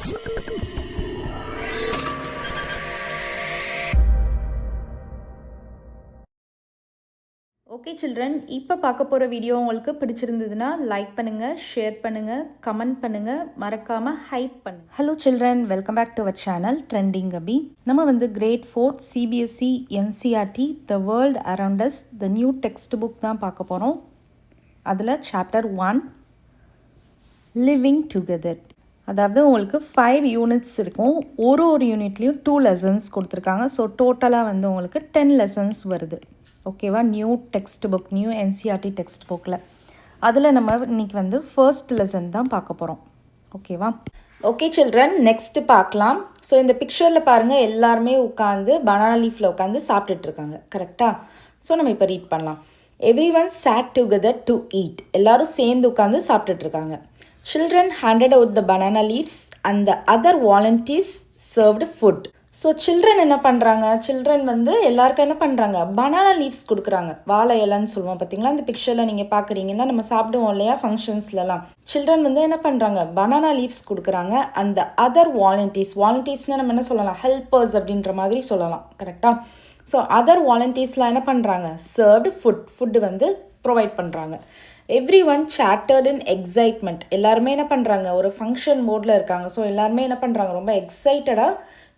Okay children, இப்போ பார்க்க போகிற வீடியோ உங்களுக்கு பிடிச்சிருந்ததுன்னா லைக் பண்ணுங்கள், ஷேர் பண்ணுங்கள், கமெண்ட் பண்ணுங்கள், மறக்காமல் ஹைப் பண்ணுங்கள். Hello children, welcome back to our channel trending Abhi. நம்ம வந்து grade 4 CBSE NCERT the world around us the new textbook தான் பார்க்க போகிறோம். அதில் சாப்டர் 1 லிவிங் டுகெதர். அதாவது உங்களுக்கு 5 யூனிட்ஸ் இருக்கும். ஒரு யூனிட்லேயும் 2 லெசன்ஸ் கொடுத்துருக்காங்க. ஸோ டோட்டலாக வந்து உங்களுக்கு 10 லெசன்ஸ் வருது. ஓகேவா? New text book, new NCERT text புக்கில் அதில் நம்ம இன்றைக்கி வந்து ஃபர்ஸ்ட் லெசன் தான் பார்க்க போகிறோம். ஓகேவா? ஓகே சில்ட்ரன், நெக்ஸ்ட்டு பார்க்கலாம். ஸோ இந்த பிக்சரில் பாருங்கள், எல்லாருமே உட்காந்து பனானா லீஃபில் உட்காந்து சாப்பிட்டுட்ருக்காங்க. கரெக்டாக? ஸோ நம்ம இப்போ ரீட் பண்ணலாம். Every one sat together to eat. எல்லோரும் சேர்ந்து உட்காந்து சாப்பிட்டுட்ருக்காங்க. Children handed out the banana leaves and the other volunteers served food. So children என்ன பண்ணுறாங்க? சில்ட்ரன் வந்து எல்லாருக்கும் என்ன பண்ணுறாங்க? பனானா லீவ்ஸ் கொடுக்குறாங்க. வாழை இலைன்னு சொல்லுவோம் பார்த்தீங்களா? இந்த பிக்சரில் நீங்கள் பார்க்குறீங்கன்னா நம்ம சாப்பிடுவோம் இல்லையா ஃபங்க்ஷன்ஸ்லலாம். சில்ட்ரன் வந்து என்ன பண்ணுறாங்க? பனானா லீவ்ஸ் கொடுக்குறாங்க. அந்த அதர் வாலண்டியர்ஸ்னால் நம்ம என்ன சொல்லலாம்? ஹெல்ப்பர்ஸ் அப்படின்ற மாதிரி சொல்லலாம். கரெக்டாக? ஸோ அதர் வாலண்டியர்ஸ்லாம் என்ன பண்ணுறாங்க? சர்வ்டு ஃபுட்டு வந்து ப்ரொவைட் பண்ணுறாங்க. எவ்ரி ஒன் சேட்டர்ட் இன் எக்ஸைட்மெண்ட். எல்லாருமே என்ன பண்ணுறாங்க? ஒரு ஃபங்க்ஷன் மோடில் இருக்காங்க. ஸோ எல்லாருமே என்ன பண்ணுறாங்க? ரொம்ப எக்ஸைட்டடாக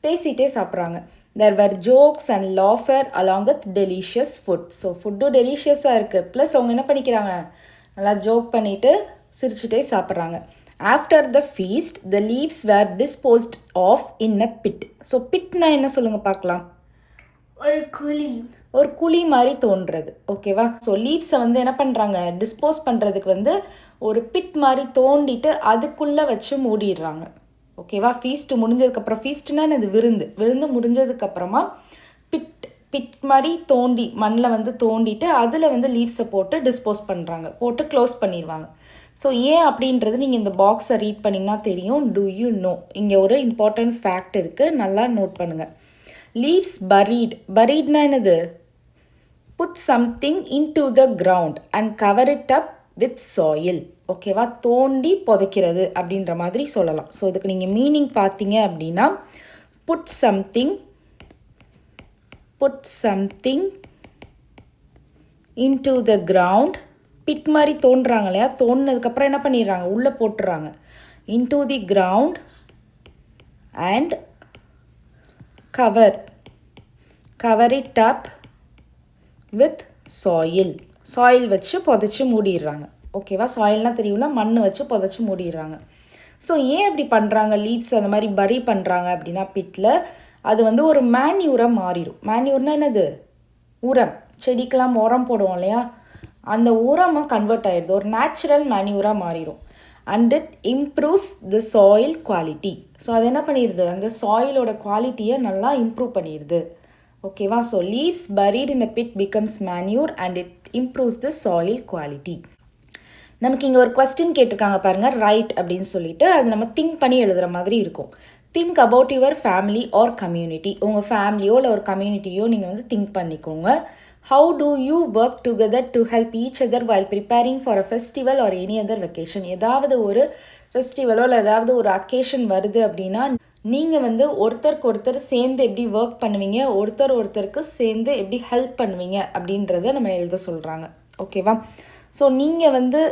பேசிகிட்டே சாப்பிட்றாங்க. There were jokes and laughter along with delicious food. So ஃபுட்டும் டெலிஷியஸாக இருக்குது. ப்ளஸ் அவங்க என்ன பண்ணிக்கிறாங்க? நல்லா ஜோக் பண்ணிவிட்டு சிரிச்சுட்டே சாப்பிட்றாங்க. After the feast the leaves were disposed of in a pit. So பிட்னா என்ன சொல்லுங்கள் பார்க்கலாம்? ஒரு குழி மாதிரி தோன்றது. ஓகேவா? ஸோ லீவ்ஸை வந்து என்ன பண்ணுறாங்க? டிஸ்போஸ் பண்ணுறதுக்கு வந்து ஒரு பிட் மாதிரி தோண்டிட்டு அதுக்குள்ளே வச்சு மூடிடுறாங்க. ஓகேவா? ஃபீஸ்ட்டு முடிஞ்சதுக்கப்புறம், ஃபீஸ்ட்டுனா இது விருந்து முடிஞ்சதுக்கப்புறமா பிட் மாதிரி தோண்டி மண்ணில் வந்து தோண்டிட்டு அதில் வந்து லீவ்ஸை போட்டு டிஸ்போஸ் பண்ணுறாங்க, போட்டு க்ளோஸ் பண்ணிடுவாங்க. ஸோ ஏன் அப்படின்றது நீங்கள் இந்த பாக்ஸை ரீட் பண்ணிங்கன்னா தெரியும். Do you know? இங்கே ஒரு இம்பார்ட்டண்ட் ஃபேக்ட் இருக்குது, நல்லா நோட் பண்ணுங்கள். லீவ்ஸ் பரீட்னா என்னது? Put something into the ground and cover it up with soil. ஓகேவா? தோண்டி புதைக்கிறது அப்படின்ற மாதிரி சொல்லலாம். ஸோ இதுக்கு நீங்கள் மீனிங் பார்த்தீங்க அப்படின்னா, put something into the ground. Pit மாதிரி தோன்றாங்க இல்லையா? தோண்டினதுக்கப்புறம் என்ன பண்ணிடுறாங்க? உள்ளே போட்டுறாங்க. Into the ground and cover it up with soil வச்சு புதைச்சி மூடிடுறாங்க. ஓகேவா? சாயில்னால் தெரியும்ல, மண் வச்சு புதைச்சி மூடிடுறாங்க. ஸோ ஏன் அப்படி பண்ணுறாங்க? லீவ்ஸ் அந்த மாதிரி பரி பண்ணுறாங்க அப்படின்னா பிட்டில் அது வந்து ஒரு மேன்யூராக மாறிடும். மேன்யூர்னால் என்னது? உரம். செடிக்கெலாம் உரம் போடுவோம் இல்லையா? அந்த உரமாக கன்வெர்ட் ஆகிடுது, ஒரு நேச்சுரல் மேன்யூராக மாறிடும். And it improves the soil quality. So அது என்ன பண்ணிடுது? அந்த சாயிலோட குவாலிட்டியை நல்லா இம்ப்ரூவ் பண்ணிடுது. ஓகேவா? So leaves buried in a bit becomes manure and it improves the soil quality. நமக்கு இங்கே ஒரு கொஸ்டின் கேட்டிருக்காங்க பாருங்கள், ரைட் அப்படின்னு சொல்லிட்டு. அது நம்ம திங்க் பண்ணி எழுதுகிற மாதிரி இருக்கும். Think about your family or community. உங்கள் ஃபேமிலியோ இல்லை ஒரு கம்யூனிட்டியோ நீங்கள் வந்து திங்க் பண்ணிக்கோங்க. How do you work together to help each other while preparing for a festival or any other vacation. ஏதாவது ஒரு ஃபெஸ்டிவலோ இல்லை ஏதாவது ஒரு அக்கேஷன் வருது அப்படின்னா நீங்கள் வந்து ஒருத்தருக்கு ஒருத்தர் சேர்ந்து எப்படி ஒர்க் பண்ணுவீங்க, ஒருத்தருக்கு சேர்ந்து எப்படி ஹெல்ப் பண்ணுவீங்க அப்படின்றத நம்ம எழுத சொல்கிறாங்க. ஓகேவா? ஸோ நீங்கள் வந்து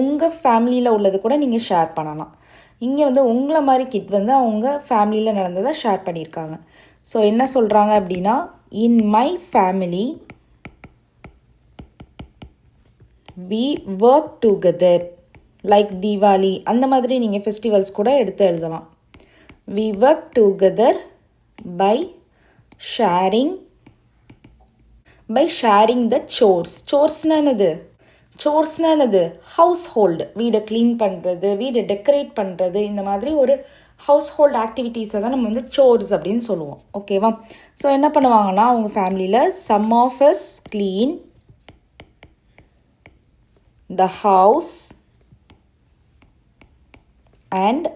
உங்கள் ஃபேமிலியில் உள்ளது கூட நீங்கள் ஷேர் பண்ணலாம். இங்கே வந்து உங்களை மாதிரி கிட் வந்து அவங்க ஃபேமிலியில் நடந்ததை ஷேர் பண்ணியிருக்காங்க. ஸோ என்ன சொல்கிறாங்க அப்படின்னா, in my family we work together. Like Deepavali அந்த மாதிரி நீங்கள் ஃபெஸ்டிவல்ஸ் கூட எடுத்து எழுதலாம். We work together by sharing the சோர்ஸ்னால் என்னது? சோர்ஸ்னால் என்னது? House hold. வீடை க்ளீன் பண்ணுறது, வீடை டெக்கரேட் பண்ணுறது, இந்த மாதிரி ஒரு ஹவுஸ் ஹோல்டு ஆக்டிவிட்டீஸை தான் நம்ம வந்து சோர்ஸ் அப்படின்னு சொல்லுவோம். ஓகேவா? ஸோ என்ன பண்ணுவாங்கன்னா அவங்க ஃபேமிலியில் some of us clean the house and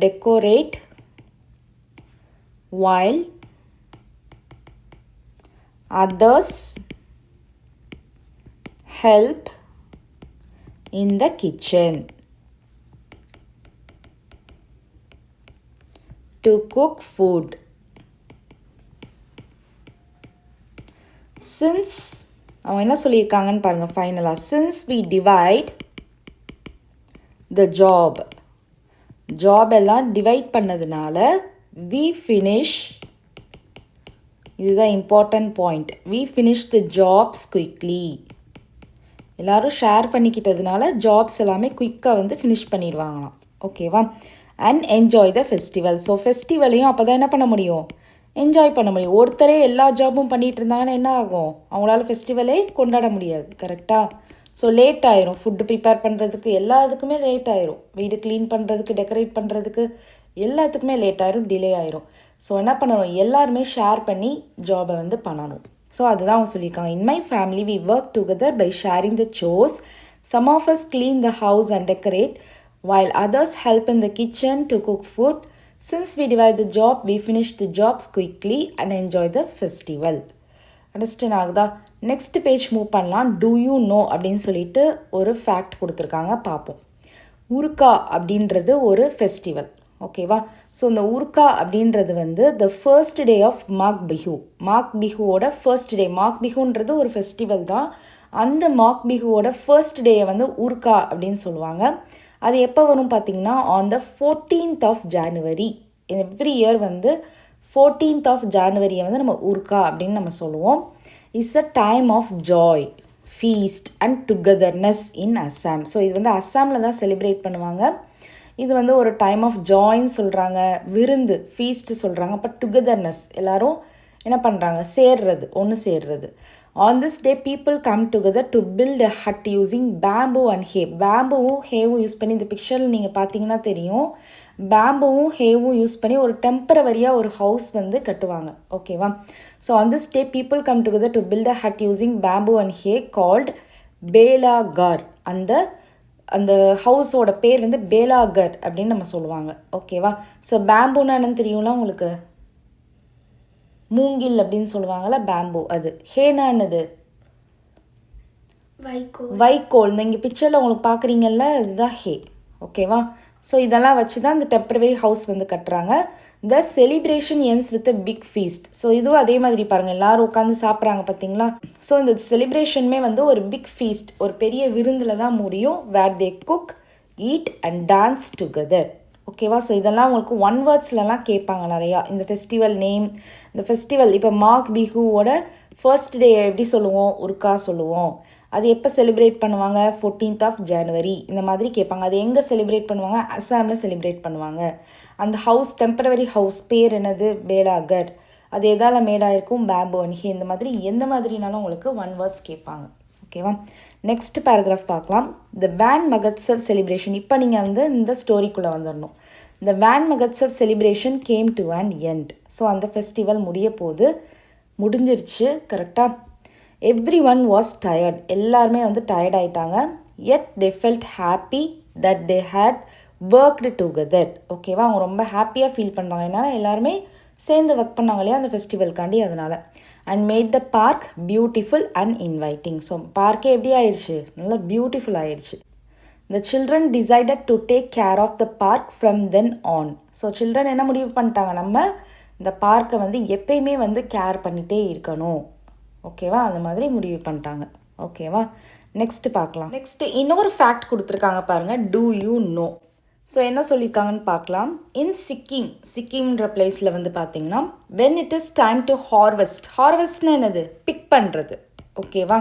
decorate while others help in the kitchen. to cook food. Since அவங்க என்ன சொல்லியிருக்காங்கன்னு பாருங்கள் ஃபைனலாக. Since we divide the job எல்லாம் டிவைட் பண்ணதுனால we finish, இதுதான் important point, we finish the jobs quickly. எல்லோரும் share பண்ணிக்கிட்டதுனால ஜாப்ஸ் எல்லாமே குயிக்காக வந்து ஃபினிஷ் பண்ணிடுவாங்களாம். ஓகேவா? And enjoy the festival. So ஃபெஸ்டிவலையும் அப்போ தான் என்ன பண்ண முடியும், என்ஜாய் பண்ண முடியும். ஒருத்தரே எல்லா ஜாபும் பண்ணிகிட்டு இருந்தாங்கன்னா என்ன ஆகும், அவங்களால ஃபெஸ்டிவலே கொண்டாட முடியாது. கரெக்டாக? ஸோ லேட் ஆயிரும், ஃபுட்டு ப்ரிப்பேர் பண்ணுறதுக்கு எல்லாத்துக்குமே லேட் ஆயிரும், வீடு க்ளீன் பண்ணுறதுக்கு, டெக்கரேட் பண்ணுறதுக்கு எல்லாத்துக்குமே லேட் ஆயிரும், டிலே ஆயிரும். ஸோ என்ன பண்ணணும், எல்லாருமே ஷேர் பண்ணி ஜாபை வந்து பண்ணணும். ஸோ அதுதான் அவங்க சொல்லியிருக்காங்க. In my family we work together by sharing the chores. Some of us clean the house and decorate while others help in the kitchen to cook food. Since we divide the job, we finish the jobs quickly and enjoy the festival. Understand ஆகுதா? Next page move பண்ணலாம். Two you no அப்படின்னு சொல்லிட்டு ஒரு fact கொடுத்துருக்காங்க, பார்ப்போம். உருக்கா அப்படின்றது ஒரு festival. ஓகேவா? ஸோ இந்த உருக்கா அப்படின்றது வந்து the first day of Magh Bihu. Magh பிஹுவோட ஃபர்ஸ்ட் டே. மாக் பிஹுன்றது ஒரு ஃபெஸ்டிவல் தான். அந்த மாக் பிஹுவோட ஃபர்ஸ்ட் டேயை வந்து உருக்கா அப்படின்னு சொல்லுவாங்க. அது எப்போ வரும் பார்த்திங்கன்னா on the 14th of January. Every year வந்து 14th ஆஃப் ஜான்வரியை வந்து நம்ம உருக்கா அப்படின்னு நம்ம சொல்லுவோம். It's a time of joy, feast and togetherness in Assam. So இது வந்து அஸ்ஸாமில் தான் செலிப்ரேட் பண்ணுவாங்க. இது வந்து ஒரு டைம் ஆஃப் ஜாய்ன்னு சொல்கிறாங்க, விருந்து ஃபீஸ்ட்டு சொல்கிறாங்க. அப்போ டுகெதர்னஸ், எல்லோரும் என்ன பண்ணுறாங்க, சேர்றது, ஒன்று சேர்றது. On this day people come together to build a hut using bamboo and hay. பேம்பூவும் ஹேவும் யூஸ் பண்ணி, இந்த பிக்சரில் நீங்கள் பார்த்தீங்கன்னா தெரியும், பேம்பூவும் ஹேவும் யூஸ் பண்ணி ஒரு டெம்பரவரியாக ஒரு ஹவுஸ் வந்து கட்டுவாங்க. ஓகேவா? So on this day people come together to build a hut using bamboo and hay called பேலாகார். அந்த ஹவுஸோட பேர் வந்து பேலாகர் அப்படின்னு நம்ம சொல்லுவாங்க. ஓகேவா? ஸோ பேம்பூனா என்னன்னு தெரியும்ல உங்களுக்கு, மூங்கில் அப்படின்னு சொல்லுவாங்கள்ல, பேம்பூ. அது ஹேனா என்னது, வைக்கோல். இந்த இங்கே பிக்சரில் உங்களுக்கு பார்க்குறீங்கல்ல, இதுதான் ஹே. ஓகேவா? ஸோ இதெல்லாம் வச்சு தான் இந்த டெம்பரவரி ஹவுஸ் வந்து கட்டுறாங்க. The celebration ends with a big feast. So இதுவும் அதே மாதிரி பாருங்கள், எல்லோரும் உட்காந்து சாப்பிட்றாங்க பார்த்தீங்களா. ஸோ இந்த செலிப்ரேஷனுமே வந்து ஒரு பிக் ஃபீஸ்ட், ஒரு பெரிய விருந்தில் தான் முடியும். Where they cook, eat and dance together. ஓகேவா? ஸோ இதெல்லாம் உங்களுக்கு ஒன் வேர்ட்ஸ்லலாம் கேட்பாங்க நிறையா. இந்த ஃபெஸ்டிவல் நேம், இந்த ஃபெஸ்டிவல் இப்போ மாக் பிஹுவோட ஃபர்ஸ்ட் டே எப்படி சொல்லுவோம், உருக்கா சொல்லுவோம். அது எப்போ செலிப்ரேட் பண்ணுவாங்க, 14th ஆஃப் ஜான்வரி. இந்த மாதிரி கேட்பாங்க. அது எங்கே செலிப்ரேட் பண்ணுவாங்க, அஸ்ஸாமில் செலிப்ரேட் பண்ணுவாங்க. அந்த ஹவுஸ், டெம்பரவரி ஹவுஸ் பேர் என்னது, பேலாகர். அது எதால் மேடாயிருக்கும், பேம்பூ அண்ட் ஹே. இந்த மாதிரி எந்த மாதிரினாலும் உங்களுக்கு ஒன் வேர்ட்ஸ் கேட்பாங்க. ஓகேவா? நெக்ஸ்ட் பேராகிராஃப் பார்க்கலாம். The Van Mahotsav celebration. இப்போ நீங்கள் வந்து இந்த ஸ்டோரிக்குள்ளே வந்துடணும். The Van Mahotsav celebration came to an end. So அந்த ஃபெஸ்டிவல் முடிஞ்சிருச்சு. கரெக்டாக? Every one was tired. எல்லாருமே வந்து டயர்ட் ஆகிட்டாங்க. Yet they felt happy that they had worked together. ஓகேவா? அவங்க ரொம்ப ஹாப்பியாக ஃபீல் பண்ணுறாங்க. ஏன்னா எல்லாருமே சேர்ந்து ஒர்க் பண்ணாங்க இல்லையா அந்த ஃபெஸ்டிவல்காண்டி, அதனால். And made the park beautiful and inviting. So பார்க்கே எப்படி ஆயிடுச்சு, நல்லா பியூட்டிஃபுல் ஆயிடுச்சு. The children decided to take care of the park from then on. So children என்ன முடிவு பண்ணிட்டாங்க, நம்ம இந்த பார்க்கை வந்து எப்பயுமே வந்து கேர் பண்ணிகிட்டே இருக்கணும். ஓகேவா? அந்த மாதிரி முடிவு பண்ணிட்டாங்க. ஓகேவா? நெக்ஸ்ட்டு பார்க்கலாம். நெக்ஸ்ட்டு இன்னொரு ஃபேக்ட் கொடுத்துருக்காங்க பாருங்கள், டூ யூ நோ. ஸோ என்ன சொல்லியிருக்காங்கன்னு பார்க்கலாம். இன் சிக்கிம்ன்ற பிளேஸில் வந்து பார்த்தீங்கன்னா when it is time to harvest. ஹார்வெஸ்ட்னா என்னது, பிக் பண்ணுறது. ஓகேவா?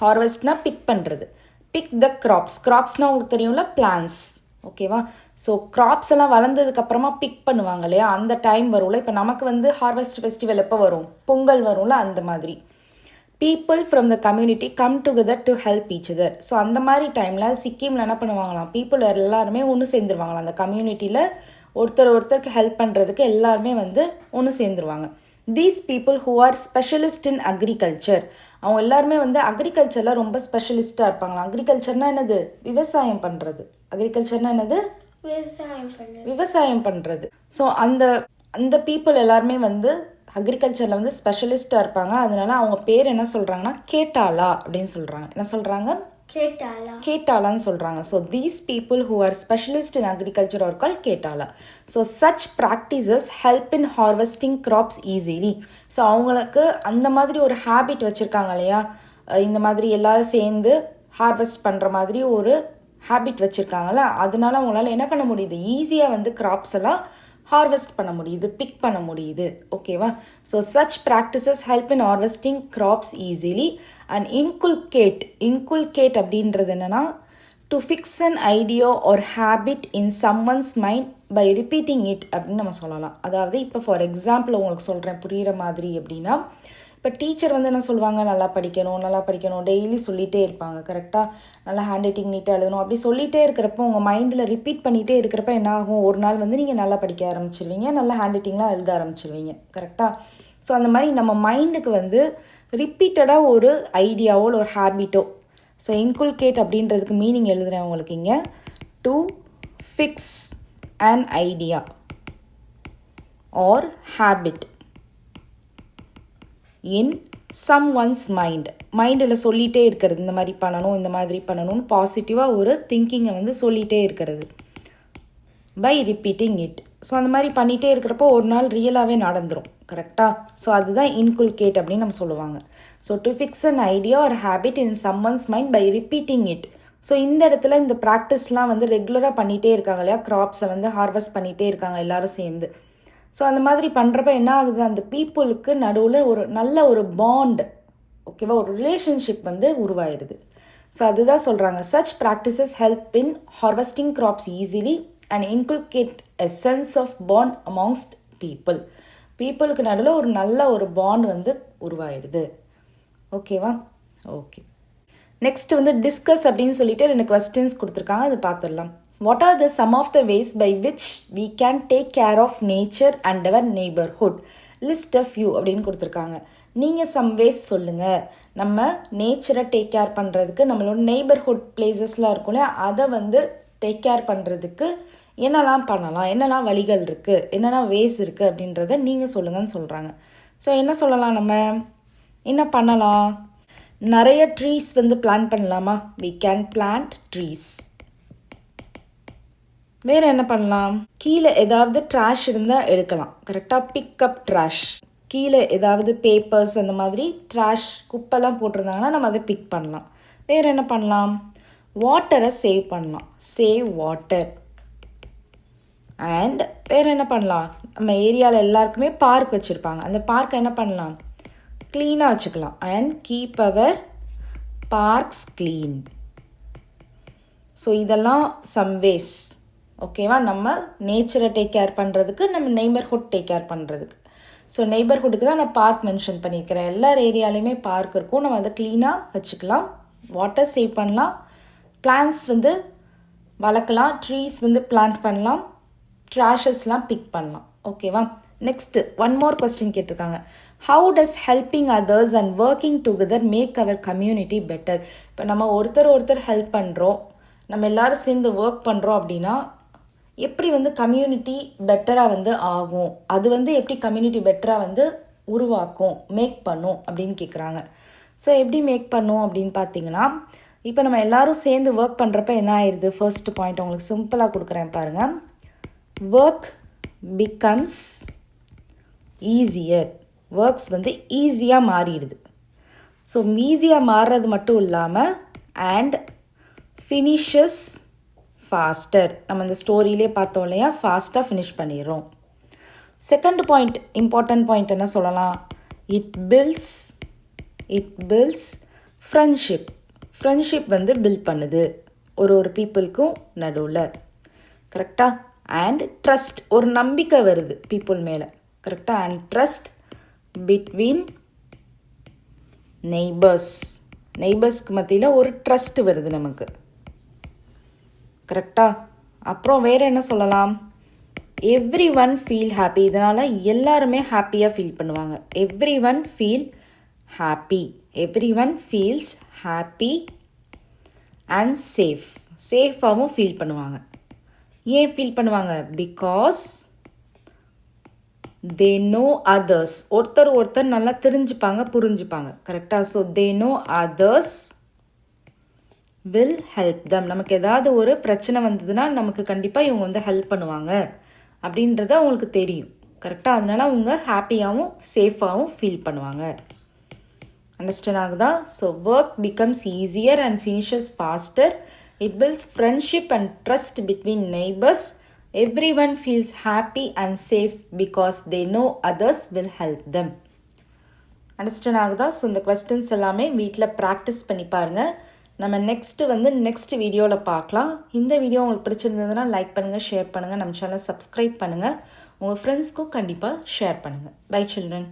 ஹார்வெஸ்ட்னா பிக் பண்ணுறது. பிக் த கிராப்ஸ்னால் உங்களுக்கு தெரியும்ல, பிளான்ஸ். ஓகேவா? ஸோ கிராப்ஸ் எல்லாம் வளர்ந்ததுக்கப்புறமா பிக் பண்ணுவாங்க இல்லையா, அந்த டைம் வரும்ல. இப்போ நமக்கு வந்து ஹார்வெஸ்ட் ஃபெஸ்டிவல் எப்போ வரும், பொங்கல் வரும்ல, அந்த மாதிரி. People from the community come together to help each other. So அந்த மாதிரி டைமில் சிக்கிமில் என்ன பண்ணுவாங்களாம், பீப்புள் எல்லாருமே ஒன்று சேர்ந்துருவாங்களாம். அந்த கம்யூனிட்டியில் ஒருத்தருக்கு ஹெல்ப் பண்ணுறதுக்கு எல்லாருமே வந்து ஒன்று சேர்ந்துருவாங்க. These people who are specialist in agriculture. அவங்க எல்லாருமே வந்து அக்ரிகல்ச்சரில் ரொம்ப ஸ்பெஷலிஸ்ட்டாக இருப்பாங்களாம். அக்ரிகல்ச்சர்னால் என்னது, விவசாயம் பண்ணுறது. அக்ரிகல்ச்சர்னால் என்னது, விவசாயம் பண்ணுறது. ஸோ அந்த பீப்புள் எல்லாருமே வந்து அக்ரிகல்ச்சரில் வந்து ஸ்பெஷலிஸ்ட்டாக இருப்பாங்க. அதனால அவங்க பேர் என்ன சொல்கிறாங்கன்னா கேட்டாலா அப்படின்னு சொல்கிறாங்க. என்ன சொல்கிறாங்க, கேட்டாலான்னு சொல்கிறாங்க. So these people who are specialist in agriculture are call கேட்டாலா. So such practices help in harvesting crops easily. So அவங்களுக்கு அந்த மாதிரி ஒரு ஹேபிட் வச்சுருக்காங்க இல்லையா, இந்த மாதிரி எல்லோரும் சேர்ந்து ஹார்வெஸ்ட் பண்ணுற மாதிரி ஒரு ஹேபிட் வச்சுருக்காங்கள, அதனால அவங்களால என்ன பண்ண முடியுது, ஈஸியாக வந்து கிராப்ஸ் எல்லாம் ஹார்வெஸ்ட் பண்ண முடியுது, பிக் பண்ண முடியுது. ஓகேவா. So such practices help in harvesting crops easily. And inculcate அப்படின்றது என்னென்னா to fix an idea or habit in someone's mind by repeating it அப்படின்னு நம்ம சொல்லலாம். அதாவது இப்போ ஃபார் எக்ஸாம்பிள் உங்களுக்கு சொல்கிறேன் புரிகிற மாதிரி. அப்படின்னா இப்போ டீச்சர் வந்து என்ன சொல்லுவாங்க, நல்லா படிக்கணும் டெய்லி சொல்லிகிட்டே இருப்பாங்க. கரெக்டாக நல்லா ஹேண்ட் ரைட்டிங் நீட்டாக எழுதணும் அப்படி சொல்லிகிட்டே இருக்கிறப்போ உங்கள் மைண்டில் ரிப்பீட் பண்ணிகிட்டே இருக்கிறப்ப என்ன ஆகும், ஒரு நாள் வந்து நீங்கள் நல்லா படிக்க ஆரம்பிச்சிருவீங்க, நல்லா ஹேண்ட் ரைட்டிங்லாம் எழுத ஆரம்பிச்சிருவீங்க. கரெக்டாக. ஸோ அந்த மாதிரி நம்ம மைண்டுக்கு வந்து ரிப்பீட்டடாக ஒரு ஐடியாவோ இல்லை ஒரு ஹேபிட்டோ. ஸோ இன்குல்கேட் அப்படின்றதுக்கு மீனிங் எழுதுகிறேன் உங்களுக்கு இங்கே. To fix an idea or habit in someone's மைண்டில் சொல்லிகிட்டே இருக்கிறது, இந்த மாதிரி பண்ணணும்னு பாசிட்டிவாக ஒரு திங்கிங்கை வந்து சொல்லிகிட்டே இருக்கிறது. By repeating it. ஸோ அந்த மாதிரி பண்ணிகிட்டே இருக்கிறப்போ ஒரு நாள் ரியலாகவே நடந்துடும். கரெக்டாக. ஸோ அதுதான் இன்குல்கேட் அப்படின்னு நம்ம சொல்லுவாங்க. So to fix an idea or habit in someone's mind by repeating it. So இந்த இடத்துல இந்த ப்ராக்டிஸ்லாம் வந்து ரெகுலராக பண்ணிகிட்டே இருக்காங்க இல்லையா, க்ராப்ஸை வந்து ஹார்வெஸ்ட் பண்ணிகிட்டே இருக்காங்க எல்லோரும் சேர்ந்து. ஸோ அந்த மாதிரி பண்ணுறப்ப என்ன ஆகுது, அந்த பீப்புளுக்கு நடுவில் ஒரு நல்ல ஒரு பாண்ட், ஓகேவா, ஒரு ரிலேஷன்ஷிப் வந்து உருவாயிருது. ஸோ அதுதான் சொல்கிறாங்க, such practices help in harvesting crops easily and inculcate a sense of bond amongst பீப்புளுக்கு நடுவில் ஒரு நல்ல ஒரு பாண்ட் வந்து உருவாயிடுது. ஓகேவா. ஓகே. நெக்ஸ்ட் வந்து டிஸ்கஸ் அப்படின்னு சொல்லிட்டு 2 கொஸ்டின்ஸ் கொடுத்துருக்காங்க, அது பார்த்துடலாம். What are the some of the ways by which we can take care of nature and our neighbourhood, list of you அப்படின்னு கொடுத்துருக்காங்க. நீங்கள் சம் வேஸ் சொல்லுங்கள், நம்ம நேச்சரை டேக் கேர் பண்ணுறதுக்கு, நம்மளோட நெய்பர்ஹுட் பிளேசஸ்லாம் இருக்கும்ல அதை வந்து டேக் கேர் பண்ணுறதுக்கு என்னெல்லாம் பண்ணலாம், என்னெல்லாம் வழிகள் இருக்குது, என்னெல்லாம் வேஸ் இருக்குது அப்படின்றத நீங்கள் சொல்லுங்கன்னு சொல்கிறாங்க. ஸோ என்ன சொல்லலாம், நம்ம என்ன பண்ணலாம், நிறைய ட்ரீஸ் வந்து பிளான் பண்ணலாமா, we can plant trees. வேறு என்ன பண்ணலாம், கீழே ஏதாவது ட்ராஷ் இருந்தால் எடுக்கலாம். கரெக்டாக. பிக்கப் ட்ராஷ், கீழே ஏதாவது பேப்பர்ஸ் அந்த மாதிரி ட்ராஷ் குப்பெல்லாம் போட்டிருந்தாங்கன்னா நம்ம அதை பிக் பண்ணலாம். வேறு என்ன பண்ணலாம், வாட்டரை சேவ் பண்ணலாம், சேவ் வாட்டர். அண்ட் வேறு என்ன பண்ணலாம், நம்ம ஏரியாவில் எல்லாருக்குமே பார்க் வச்சுருப்பாங்க, அந்த பார்க்கை என்ன பண்ணலாம், க்ளீனாக வச்சுக்கலாம். And keep our parks clean. So இதெல்லாம் சம் வேஸ். ஓகேவா, நம்ம நேச்சரை டேக் கேர் பண்ணுறதுக்கு, நம்ம நெய்பர்ஹுட் டேக் கேர் பண்ணுறதுக்கு. ஸோ நெய்பர்ஹுட்டுக்கு தான் நான் பார்க் மென்ஷன் பண்ணியிருக்கிறேன். எல்லா ஏரியாலையுமே பார்க் இருக்கும், நம்ம அதை க்ளீனாக வச்சுக்கலாம், வாட்டர் சேவ் பண்ணலாம், பிளான்ட்ஸ் வந்து வளர்க்கலாம், ட்ரீஸ் வந்து பிளான்ட் பண்ணலாம், ட்ராஷஸ்லாம் பிக் பண்ணலாம். ஓகேவா. நெக்ஸ்ட்டு ஒன் மோர் கொஸ்டின் கேட்டிருக்காங்க. How does helping others and working together make our community better. இப்போ நம்ம ஒருத்தர் ஹெல்ப் பண்ணுறோம், நம்ம எல்லோரும் சேர்ந்து ஒர்க் பண்ணுறோம் அப்படின்னா எப்படி வந்து கம்யூனிட்டி பெட்டராக வந்து ஆகும், அது வந்து எப்படி கம்யூனிட்டி பெட்டராக வந்து உருவாக்கும், மேக் பண்ணும் அப்படின்னு கேட்குறாங்க. ஸோ எப்படி மேக் பண்ணும் அப்படின்னு பார்த்தீங்கன்னா, இப்போ நம்ம எல்லோரும் சேர்ந்து ஒர்க் பண்ணுறப்ப என்ன ஆயிடுது, ஃபர்ஸ்ட் பாயிண்ட் உங்களுக்கு சிம்பிளாக கொடுக்குறேன் பாருங்கள். Work becomes easier. ஒர்க்ஸ் வந்து ஈஸியாக மாறிடுது. ஸோ ஈஸியாக மாறுறது மட்டும் இல்லாமல் அண்ட் ஃபினிஷஸ் ஃபாஸ்டர். நம்ம இந்த ஸ்டோரியிலே பார்த்தோம் இல்லையா, ஃபாஸ்ட்டாக ஃபினிஷ் பண்ணிடுறோம். செகண்ட் பாயிண்ட், இம்பார்ட்டன்ட் பாயிண்ட் என்ன சொல்லலாம், இட் பில்ட்ஸ் ஃப்ரெண்ட்ஷிப் வந்து பில்ட் பண்ணுது ஒரு பீப்புளுக்கும் நடுவில். கரெக்டாக. அண்ட் ட்ரஸ்ட், ஒரு நம்பிக்கை வருது பீப்புள் மேலே. கரெக்டாக. அண்ட் ட்ரஸ்ட் பிட்வீன் நெய்பர்ஸ்க்கு மத்தியில் ஒரு ட்ரஸ்ட் வருது நமக்கு. கரெக்டாக. அப்புறம் வேறு என்ன சொல்லலாம், எவ்ரி ஒன் ஃபீல் ஹாப்பி. இதனால் எல்லாருமே ஹாப்பியாக ஃபீல் பண்ணுவாங்க. Everyone feels happy and சேஃபாகவும் ஃபீல் பண்ணுவாங்க. ஏன் ஃபீல் பண்ணுவாங்க, பிகாஸ் தே நோ அதர்ஸ். ஒருத்தர் நல்லா தெரிஞ்சுப்பாங்க, புரிஞ்சுப்பாங்க. கரெக்டாக. So they know others will help them. நமக்கு ஏதாவது ஒரு பிரச்சனை வந்ததுன்னா நமக்கு கண்டிப்பாக இவங்க வந்து ஹெல்ப் பண்ணுவாங்க அப்படின்றது அவங்களுக்கு தெரியும். கரெக்டாக? அதனால அவங்க ஹாப்பியாகவும் சேஃபாகவும் ஃபீல் பண்ணுவாங்க. அண்டர்ஸ்டாண்ட் ஆகுதா? So work becomes easier and finishes faster. It builds friendship and trust between neighbours. Everyone feels happy and safe because they know others will help them. Understand ஆகுதா? ஸோ இந்த கொஸ்டின்ஸ் எல்லாமே வீட்டில் practice பண்ணி பாருங்கள். நம்ம next வீடியோவில் பார்க்கலாம். இந்த வீடியோ உங்களுக்கு பிடிச்சிருந்ததுன்னா லைக் பண்ணுங்கள், ஷேர் பண்ணுங்கள், நம்ம சேனலை சப்ஸ்கிரைப் பண்ணுங்கள், உங்கள் ஃப்ரெண்ட்ஸ்க்கும் கண்டிப்பாக ஷேர் பண்ணுங்கள். Bye children.